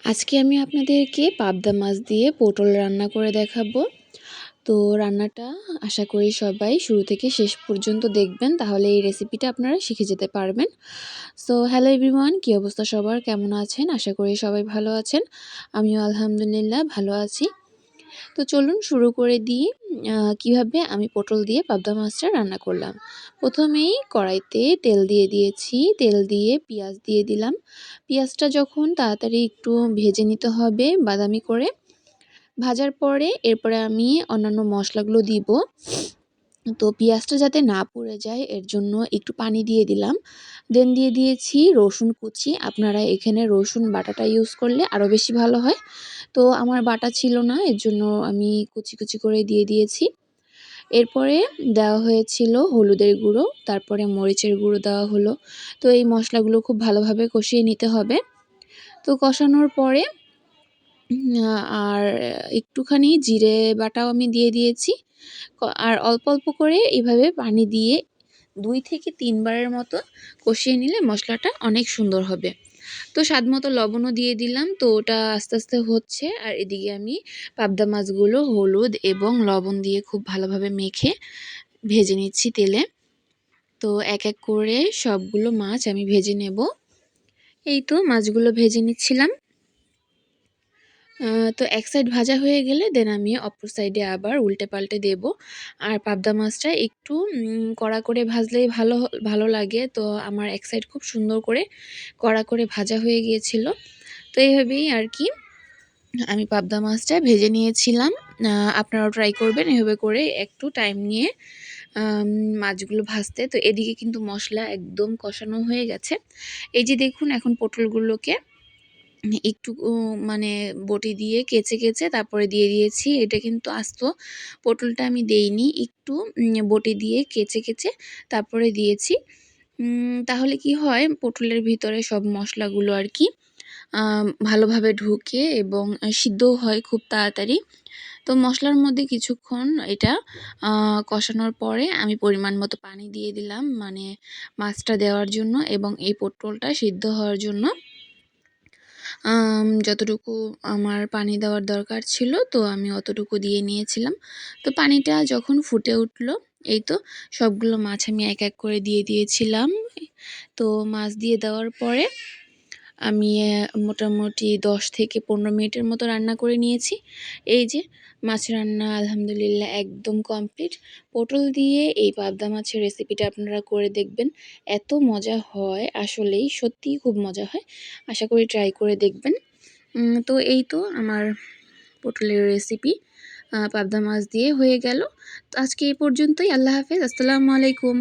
আজকে আমি আপনাদেরকে পাবদা মাছ দিয়ে পটল রান্না করে দেখাবো। তো রান্নাটা আশা করি সবাই শুরু থেকে শেষ পর্যন্ত দেখবেন, তাহলে এই রেসিপিটা আপনারা শিখে যেতে পারবেন। সো হ্যালো এভরিওয়ান, কী অবস্থা সবার, কেমন আছেন? আশা করি সবাই ভালো আছেন। আমিও আলহামদুলিল্লাহ ভালো আছি। তো চলুন শুরু করে দিই কীভাবে আমি পটল দিয়ে পাবদা মাছটা রান্না করলাম। প্রথমেই কড়াইতে তেল দিয়ে দিয়েছি, তেল দিয়ে পেঁয়াজ দিয়ে দিলাম। পেঁয়াজটা যখন তাড়াতাড়ি একটু ভেজে নিতে হবে বাদামি করে, ভাজার পরে এরপরে আমি অন্যান্য মশলাগুলো দিব। তো পেঁয়াজটা যাতে না পুড়ে যায় এর জন্য একটু পানি দিয়ে দিলাম। দেন দিয়ে দিয়েছি রসুন কুচি। আপনারা এখানে রসুন বাটাটা ইউজ করলে আরও বেশি ভালো হয়। তো আমার বাটা ছিল না, এর জন্য আমি কুচি কুচি করে দিয়ে দিয়েছি। এরপরে দেওয়া হয়েছিল হলুদের গুঁড়ো, তারপরে মরিচের গুঁড়ো দেওয়া হলো। তো এই মশলাগুলো খুব ভালোভাবে কষিয়ে নিতে হবে। তো কষানোর পরে আর একটুখানি জিরে বাটাও আমি দিয়ে দিয়েছি। আর অল্প অল্প করে এভাবে পানি দিয়ে 2 থেকে 3 বারের মতো কষিয়ে নিলে মশলাটা অনেক সুন্দর হবে। তো স্বাদমতো লবণও দিয়ে দিলাম। তো ওটা আস্তে আস্তে হচ্ছে, আর এদিকে আমি পাবদা মাছগুলো হলুদ এবং লবণ দিয়ে খুব ভালোভাবে মেখে ভেজে নিচ্ছি তেলে। তো এক এক করে সবগুলো মাছ আমি ভেজে নেব। এই তো মাছগুলো ভেজে নিচ্ছিলাম। তো এক সাইড ভাজা হয়ে গেলে দেন আমি অপর সাইডে আবার উল্টে পাল্টে দেব। আর পাবদা মাছটা একটু কড়া করে ভাজলেই ভালো লাগে। তো আমার এক সাইড খুব সুন্দর করে কড়া করে ভাজা হয়ে গিয়েছিল। তো এইভাবেই আর কি আমি পাবদা মাছটা ভেজে নিয়েছিলাম। আপনারাও ট্রাই করবেন এভাবে করে একটু টাইম নিয়ে মাছগুলো ভাজতে। তো এদিকে কিন্তু মশলা একদম কষানো হয়ে গেছে। এই যে দেখুন, এখন পটলগুলোকে একটু মানে বটি দিয়ে কেচে তারপরে দিয়ে দিয়েছি। এটা কিন্তু আস্ত পটলটা আমি দেইনি, একটু বটি দিয়ে কেচে তারপরে দিয়েছি। তাহলে কি হয়, পটলের ভিতরে সব মশলাগুলো আর কি ভালোভাবে ঢুকে এবং সিদ্ধও হয় খুব তাড়াতাড়ি। তো মশলার মধ্যে কিছুক্ষণ এটা কষানোর পরে আমি পরিমাণ মতো পানি দিয়ে দিলাম, মানে মাছটা দেওয়ার জন্য এবং এই পটলটা সিদ্ধ হওয়ার জন্য। যতটুকু আমার পানি দেওয়ার দরকার ছিল তো আমি অতটুকু দিয়ে নিয়েছিলাম। তো পানিটা যখন ফুটে উঠল, এই তো সবগুলো মাছ আমি এক এক করে দিয়ে দিয়েছিলাম। তো মাছ দিয়ে দেওয়ার পরে আমি মোটামুটি 10 থেকে 15 মিনিটের মতো রান্না করে নিয়েছি। এই যে মাছ রান্না আলহামদুলিল্লাহ একদম কমপ্লিট। পটল দিয়ে এই পাবদা মাছের রেসিপিটা আপনারা করে দেখবেন, এত মজা হয়, আসলেই সত্যিই খুব মজা হয়। আশা করি ট্রাই করে দেখবেন। তো এই তো আমার পটলের রেসিপি পাবদা মাছ দিয়ে হয়ে গেল। তো আজকে এই পর্যন্তই। আল্লাহ হাফেজ, আসসালামু আলাইকুম।